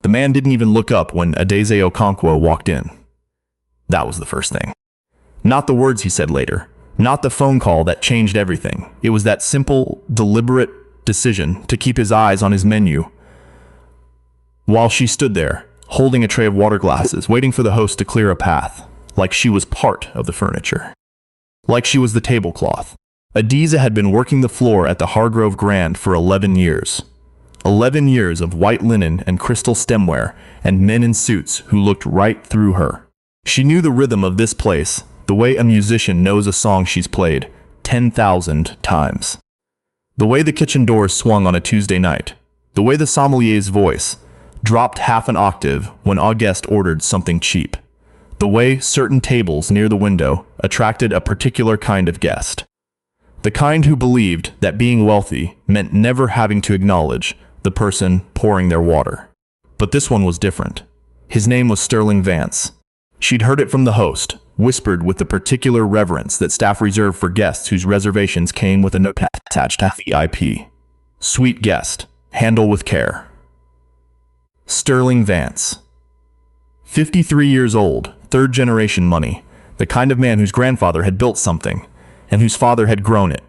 The man didn't even look up when Adaeze Okonkwo walked in. That was the first thing. Not the words he said later. Not the phone call that changed everything. It was that simple, deliberate decision to keep his eyes on his menu while she stood there, holding a tray of water glasses, waiting for the host to clear a path, like she was part of the furniture. Like she was the tablecloth. Adaeze had been working the floor at the Hargrove Grand for 11 years. 11 years of white linen and crystal stemware and men in suits who looked right through her. She knew the rhythm of this place, the way a musician knows a song she's played 10,000 times. The way the kitchen doors swung on a Tuesday night. The way the sommelier's voice dropped half an octave when a guest ordered something cheap. The way certain tables near the window attracted a particular kind of guest. The kind who believed that being wealthy meant never having to acknowledge the person pouring their water. But this one was different. His name was Sterling Vance. She'd heard it from the host, whispered with the particular reverence that staff reserved for guests whose reservations came with a note attached to VIP. Sweet guest, handle with care. Sterling Vance. 53 years old, third-generation money, the kind of man whose grandfather had built something, and whose father had grown it,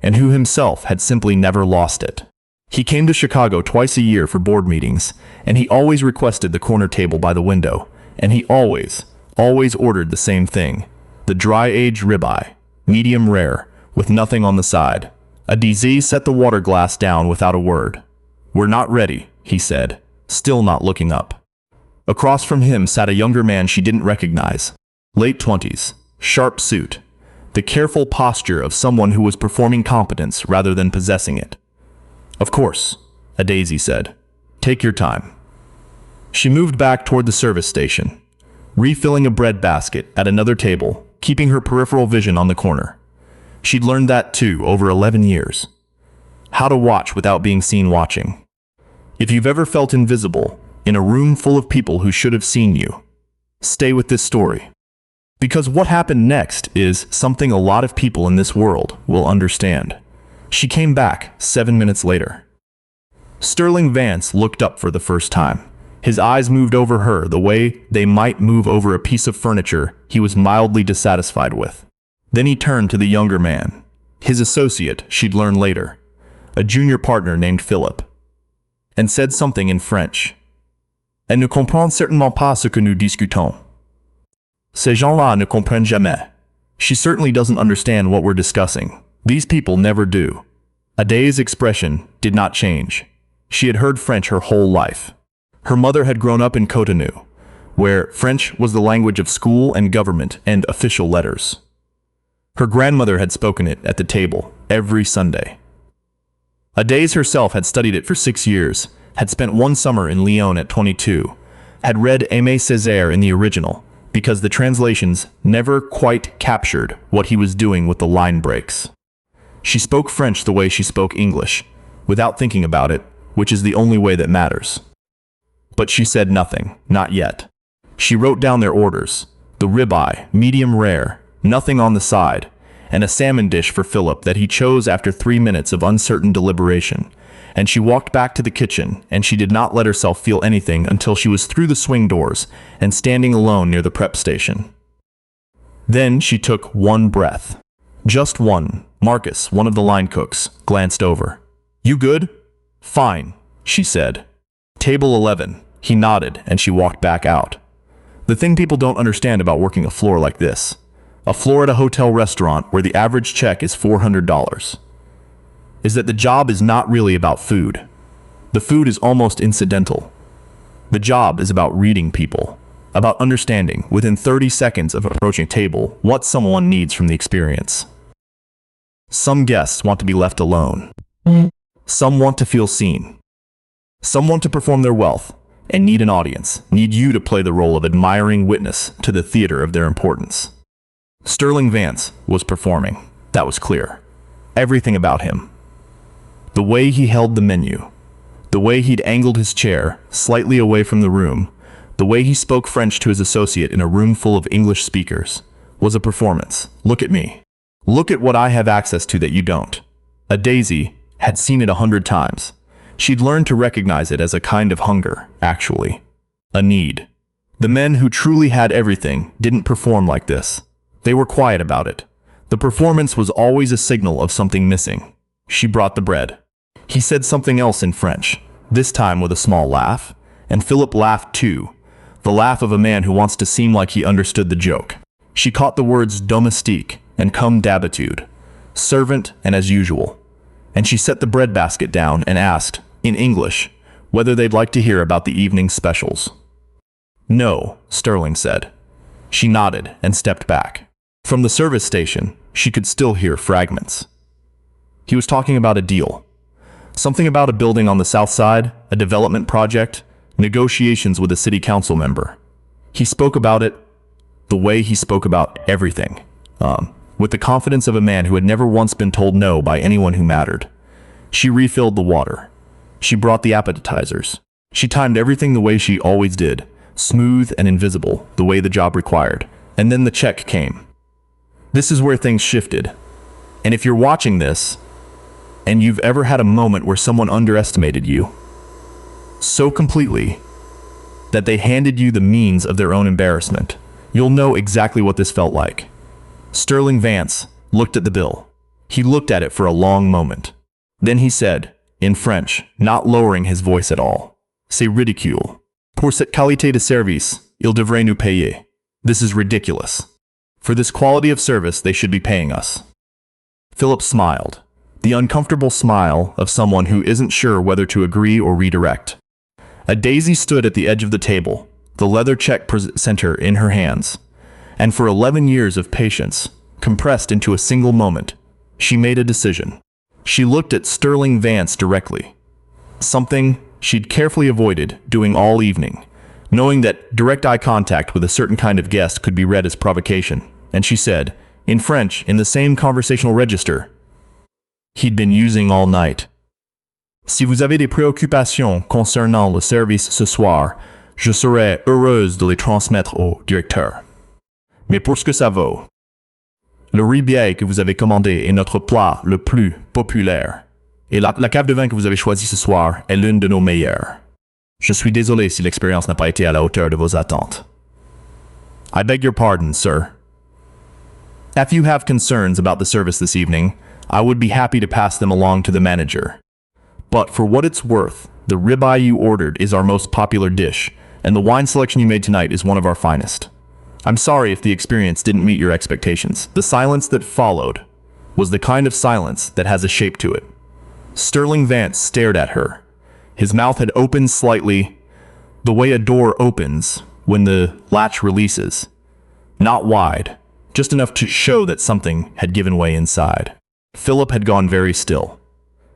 and who himself had simply never lost it. He came to Chicago twice a year for board meetings, and he always requested the corner table by the window, and he always ordered the same thing, the dry-aged ribeye, medium rare, with nothing on the side. Adaeze set the water glass down without a word. "We're not ready," he said, still not looking up. Across from him sat a younger man she didn't recognize. Late 20s, sharp suit, the careful posture of someone who was performing competence rather than possessing it. "Of course," Adaeze said. "Take your time." She moved back toward the service station, refilling a bread basket at another table, keeping her peripheral vision on the corner. She'd learned that too over 11 years. How to watch without being seen watching. If you've ever felt invisible in a room full of people who should have seen you, stay with this story. Because what happened next is something a lot of people in this world will understand. She came back 7 minutes later. Sterling Vance looked up for the first time. His eyes moved over her the way they might move over a piece of furniture he was mildly dissatisfied with. Then he turned to the younger man, his associate, she'd learn later, a junior partner named Philip, and said something in French. "Elle ne comprend certainement pas ce que nous discutons. Ces gens-là ne comprennent jamais." She certainly doesn't understand what we're discussing. These people never do. Adaeze's expression did not change. She had heard French her whole life. Her mother had grown up in Cotonou, where French was the language of school and government and official letters. Her grandmother had spoken it at the table every Sunday. Adaeze herself had studied it for 6 years, had spent one summer in Lyon at 22, had read Aimé Césaire in the original, because the translations never quite captured what he was doing with the line breaks. She spoke French the way she spoke English, without thinking about it, which is the only way that matters. But she said nothing, not yet. She wrote down their orders, the ribeye, medium rare, nothing on the side, and a salmon dish for Philip that he chose after 3 minutes of uncertain deliberation. And she walked back to the kitchen, and she did not let herself feel anything until she was through the swing doors and standing alone near the prep station. Then she took one breath. Just one. Marcus, one of the line cooks, glanced over. "You good?" "Fine," she said. "Table 11. He nodded, and she walked back out. The thing people don't understand about working a floor like this, a floor at a hotel restaurant where the average check is $400, is that the job is not really about food. The food is almost incidental. The job is about reading people, about understanding, within 30 seconds of approaching a table, what someone needs from the experience. Some guests want to be left alone. Some want to feel seen. Some want to perform their wealth and need an audience, need you to play the role of admiring witness to the theater of their importance. Sterling Vance was performing. That was clear. Everything about him. The way he held the menu, the way he'd angled his chair slightly away from the room, the way he spoke French to his associate in a room full of English speakers, was a performance. Look at me. Look at what I have access to that you don't. Adaeze had seen it 100 times. She'd learned to recognize it as a kind of hunger, actually. A need. The men who truly had everything didn't perform like this. They were quiet about it. The performance was always a signal of something missing. She brought the bread. He said something else in French, this time with a small laugh, and Philip laughed too, the laugh of a man who wants to seem like he understood the joke. She caught the words domestique and comme d'habitude, servant and as usual, and she set the bread basket down and asked, in English, whether they'd like to hear about the evening specials. No, Sterling said. She nodded and stepped back. From the service station, she could still hear fragments. He was talking about a deal. Something about a building on the south side, a development project, negotiations with a city council member. He spoke about it the way he spoke about everything, with the confidence of a man who had never once been told no by anyone who mattered. She refilled the water. She brought the appetizers. She timed everything the way she always did, smooth and invisible, the way the job required. And then the check came. This is where things shifted. And if you're watching this, and you've ever had a moment where someone underestimated you so completely that they handed you the means of their own embarrassment, you'll know exactly what this felt like. Sterling Vance looked at the bill. He looked at it for a long moment. Then he said, in French, not lowering his voice at all, "C'est ridicule. Pour cette qualité de service, ils devraient nous payer. This is ridiculous. For this quality of service, they should be paying us." Philip smiled, the uncomfortable smile of someone who isn't sure whether to agree or redirect. Adaeze stood at the edge of the table, the leather check presenter in her hands, and for 11 years of patience, compressed into a single moment, she made a decision. She looked at Sterling Vance directly, something she'd carefully avoided doing all evening, knowing that direct eye contact with a certain kind of guest could be read as provocation, and she said, in French, in the same conversational register he'd been using all night. Si vous avez des préoccupations concernant le service ce soir, je serais heureuse de les transmettre au directeur. Mais pour ce que ça vaut, le ribeye que vous avez commandé est notre plat le plus populaire. Et la cave de vin que vous avez choisie ce soir est l'une de nos meilleures. Je suis désolé si l'expérience n'a pas été à la hauteur de vos attentes. I beg your pardon, sir. If you have concerns about the service this evening, I would be happy to pass them along to the manager. But for what it's worth, the ribeye you ordered is our most popular dish, and the wine selection you made tonight is one of our finest. I'm sorry if the experience didn't meet your expectations. The silence that followed was the kind of silence that has a shape to it. Sterling Vance stared at her. His mouth had opened slightly, the way a door opens when the latch releases. Not wide, just enough to show that something had given way inside. Philip had gone very still.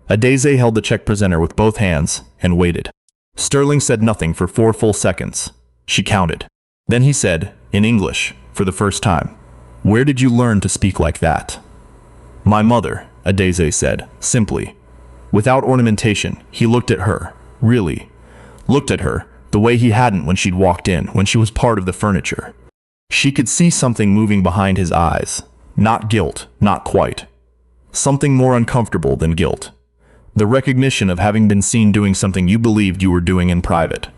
Adaeze held the check presenter with both hands and waited. Sterling said nothing for 4 full seconds. She counted. Then he said, in English, for the first time, "Where did you learn to speak like that?" "My mother," Adaeze said, simply. Without ornamentation, he looked at her, really. Looked at her, the way he hadn't when she'd walked in, when she was part of the furniture. She could see something moving behind his eyes. Not guilt, not quite. Something more uncomfortable than guilt. The recognition of having been seen doing something you believed you were doing in private.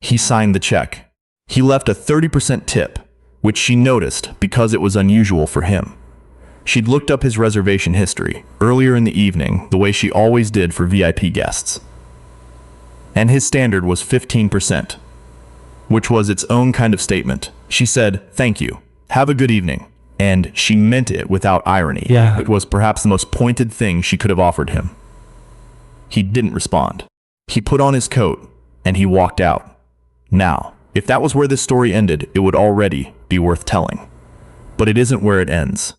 He signed the check. He left a 30% tip, which she noticed because it was unusual for him. She'd looked up his reservation history earlier in the evening, the way she always did for VIP guests. And his standard was 15%, which was its own kind of statement. She said, "Thank you. Have a good evening." And she meant it without irony. Yeah. It was perhaps the most pointed thing she could have offered him. He didn't respond. He put on his coat, and he walked out. Now, if that was where this story ended, it would already be worth telling. But it isn't where it ends.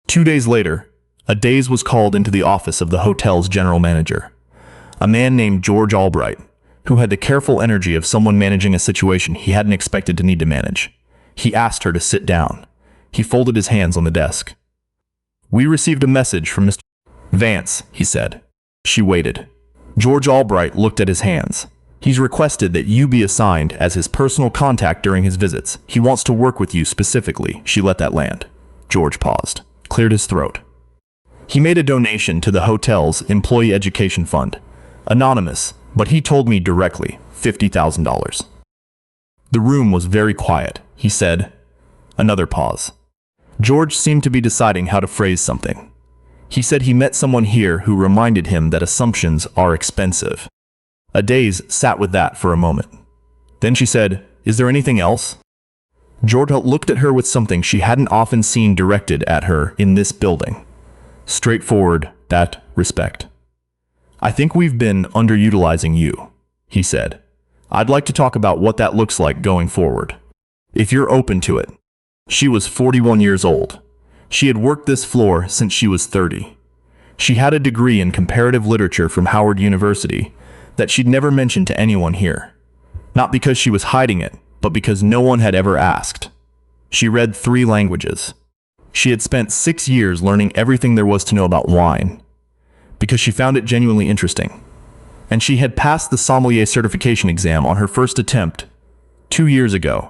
2 days later, Adaeze was called into the office of the hotel's general manager, a man named George Albright, who had the careful energy of someone managing a situation he hadn't expected to need to manage. He asked her to sit down. He folded his hands on the desk. "We received a message from Mr. Vance," he said. She waited. George Albright looked at his hands. "He's requested that you be assigned as his personal contact during his visits. He wants to work with you specifically." She let that land. George paused, cleared his throat. "He made a donation to the hotel's employee education fund. Anonymous, but he told me directly, $50,000. The room was very quiet, he said. Another pause. George seemed to be deciding how to phrase something. He said he met someone here who reminded him that assumptions are expensive. Adaeze sat with that for a moment. Then she said, "Is there anything else?" George looked at her with something she hadn't often seen directed at her in this building. Straightforward, that respect. "I think we've been underutilizing you," he said. "I'd like to talk about what that looks like going forward, if you're open to it." She was 41 years old. She had worked this floor since she was 30. She had a degree in comparative literature from Howard University that she'd never mentioned to anyone here. Not because she was hiding it, but because no one had ever asked. She read 3 languages. She had spent 6 years learning everything there was to know about wine, because she found it genuinely interesting. And she had passed the sommelier certification exam on her first attempt 2 years ago,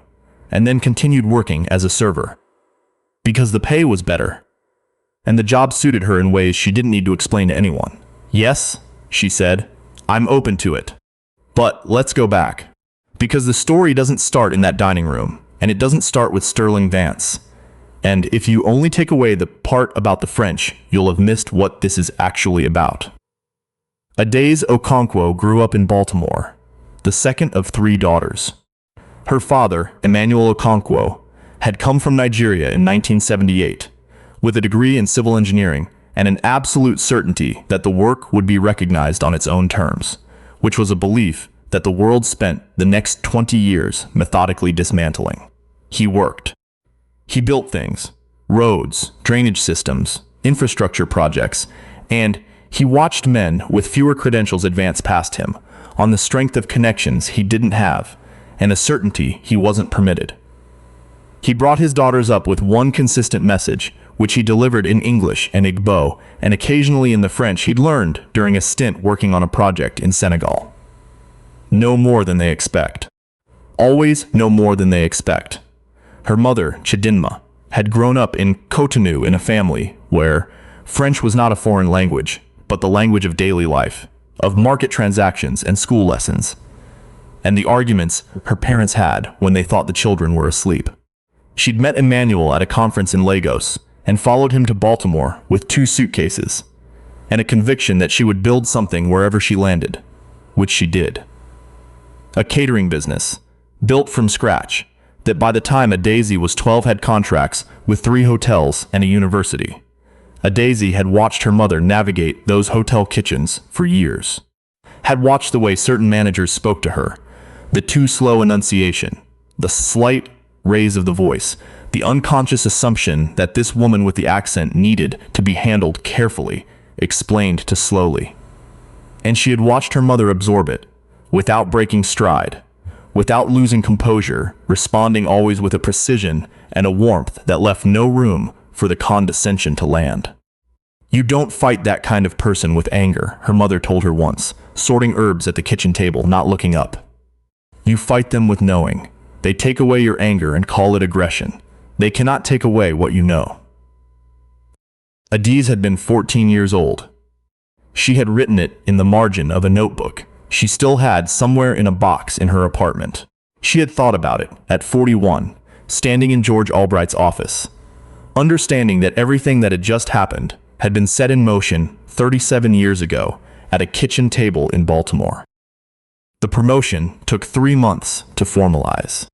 and then continued working as a server. Because the pay was better, and the job suited her in ways she didn't need to explain to anyone. "Yes," she said, "I'm open to it. But let's go back. Because the story doesn't start in that dining room, and it doesn't start with Sterling Vance. And if you only take away the part about the French, you'll have missed what this is actually about." Adaeze Okonkwo grew up in Baltimore, the second of 3 daughters. Her father, Emmanuel Okonkwo, had come from Nigeria in 1978, with a degree in civil engineering and an absolute certainty that the work would be recognized on its own terms, which was a belief that the world spent the next 20 years methodically dismantling. He worked. He built things, roads, drainage systems, infrastructure projects, and he watched men with fewer credentials advance past him on the strength of connections he didn't have and a certainty he wasn't permitted. He brought his daughters up with one consistent message, which he delivered in English and Igbo, and occasionally in the French he'd learned during a stint working on a project in Senegal. No more than they expect. Always no more than they expect. Her mother, Chidinma, had grown up in Cotonou in a family where French was not a foreign language, but the language of daily life, of market transactions and school lessons, and the arguments her parents had when they thought the children were asleep. She'd met Emmanuel at a conference in Lagos and followed him to Baltimore with 2 suitcases and a conviction that she would build something wherever she landed, which she did. A catering business, built from scratch, that by the time Adaeze was 12 had contracts with 3 hotels and a university. Adaeze had watched her mother navigate those hotel kitchens for years, had watched the way certain managers spoke to her, the too slow enunciation, the slight raise of the voice, the unconscious assumption that this woman with the accent needed to be handled carefully, explained to slowly. And she had watched her mother absorb it, without breaking stride, without losing composure, responding always with a precision and a warmth that left no room for the condescension to land. "You don't fight that kind of person with anger," her mother told her once, sorting herbs at the kitchen table, not looking up. "You fight them with knowing. They take away your anger and call it aggression. They cannot take away what you know." Adaeze had been 14 years old. She had written it in the margin of a notebook she still had somewhere in a box in her apartment. She had thought about it at 41, standing in George Albright's office, understanding that everything that had just happened had been set in motion 37 years ago at a kitchen table in Baltimore. The promotion took 3 months to formalize.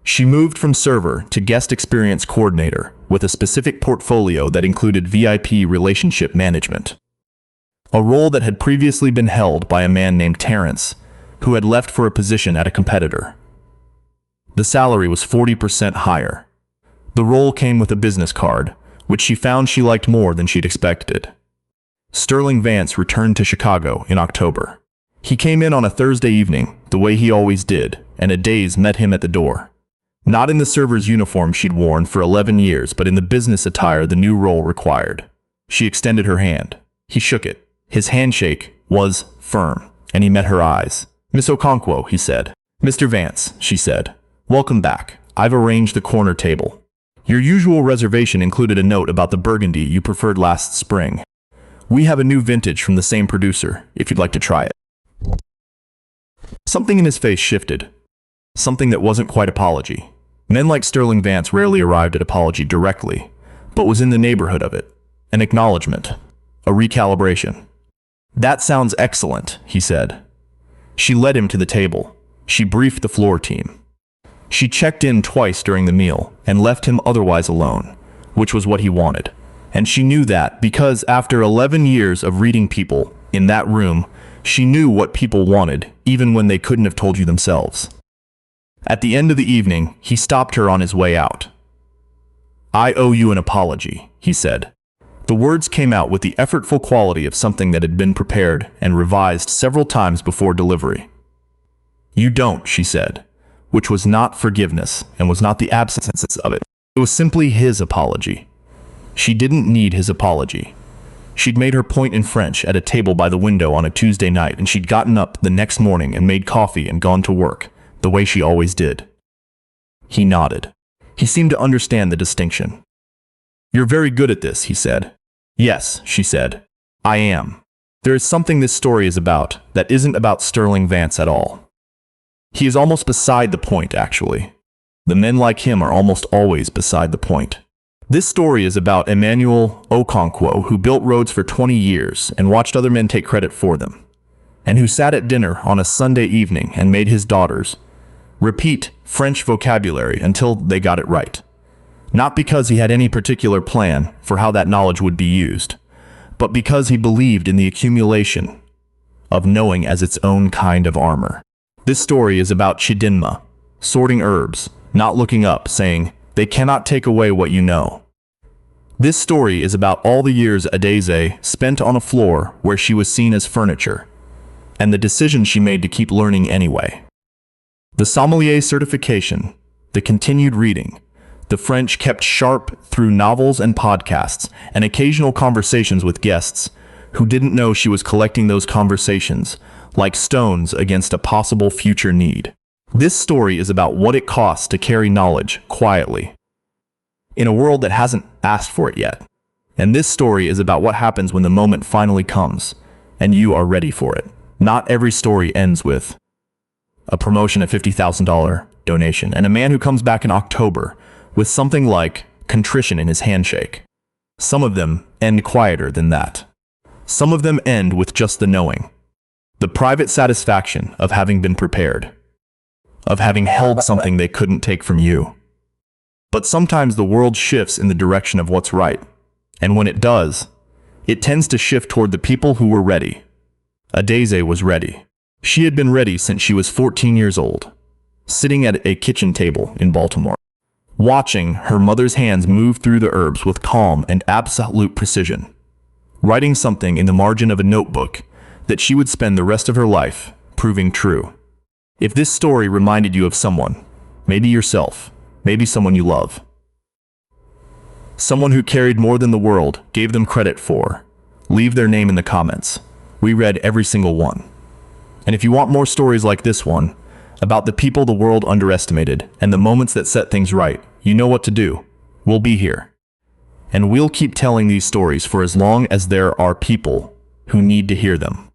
She moved from server to guest experience coordinator with a specific portfolio that included VIP relationship management, a role that had previously been held by a man named Terrence, who had left for a position at a competitor. The salary was 40% higher. The role came with a business card, which she found she liked more than she'd expected. Sterling Vance returned to Chicago in October. He came in on a Thursday evening, the way he always did, and Adaeze met him at the door. Not in the server's uniform she'd worn for 11 years, but in the business attire the new role required. She extended her hand. He shook it. His handshake was firm, and he met her eyes. "Miss Okonkwo," he said. "Mr. Vance," she said. "Welcome back. I've arranged the corner table. Your usual reservation included a note about the Burgundy you preferred last spring. We have a new vintage from the same producer, if you'd like to try it." Something in his face shifted. Something that wasn't quite apology. Men like Sterling Vance rarely arrived at apology directly, but was in the neighborhood of it. An acknowledgement. A recalibration. "That sounds excellent," he said. She led him to the table. She briefed the floor team. She checked in twice during the meal and left him otherwise alone, which was what he wanted. And she knew that because after 11 years of reading people in that room, she knew what people wanted even when they couldn't have told you themselves. At the end of the evening, he stopped her on his way out. "I owe you an apology," he said. The words came out with the effortful quality of something that had been prepared and revised several times before delivery. "You don't," she said, which was not forgiveness and was not the absence of it. It was simply his apology. She didn't need his apology. She'd made her point in French at a table by the window on a Tuesday night, and she'd gotten up the next morning and made coffee and gone to work, the way she always did. He nodded. He seemed to understand the distinction. "You're very good at this," he said. "Yes," she said. "I am. There is something this story is about that isn't about Sterling Vance at all. He is almost beside the point, actually. The men like him are almost always beside the point. This story is about Adaeze Okonkwo, who built roads for 20 years and watched other men take credit for them, and who sat at dinner on a Sunday evening and made his daughters repeat French vocabulary until they got it right. Not because he had any particular plan for how that knowledge would be used, but because he believed in the accumulation of knowing as its own kind of armor. This story is about Chidinma, sorting herbs, not looking up, saying, "They cannot take away what you know." This story is about all the years Adaeze spent on a floor where she was seen as furniture, and the decision she made to keep learning anyway. The sommelier certification, the continued reading, the French kept sharp through novels and podcasts, and occasional conversations with guests who didn't know she was collecting those conversations like stones against a possible future need. This story is about what it costs to carry knowledge quietly in a world that hasn't asked for it yet. And this story is about what happens when the moment finally comes and you are ready for it. Not every story ends with a promotion, a $50,000 donation, and a man who comes back in October with something like contrition in his handshake. Some of them end quieter than that. Some of them end with just the knowing, the private satisfaction of having been prepared, of having held something they couldn't take from you. But sometimes the world shifts in the direction of what's right, and when it does, it tends to shift toward the people who were ready. Adaeze was ready. She had been ready since she was 14 years old, sitting at a kitchen table in Baltimore, watching her mother's hands move through the herbs with calm and absolute precision, writing something in the margin of a notebook that she would spend the rest of her life proving true. If this story reminded you of someone, maybe yourself, maybe someone you love, someone who carried more than the world gave them credit for, leave their name in the comments. We read every single one. And if you want more stories like this one, about the people the world underestimated and the moments that set things right, you know what to do. We'll be here. And we'll keep telling these stories for as long as there are people who need to hear them.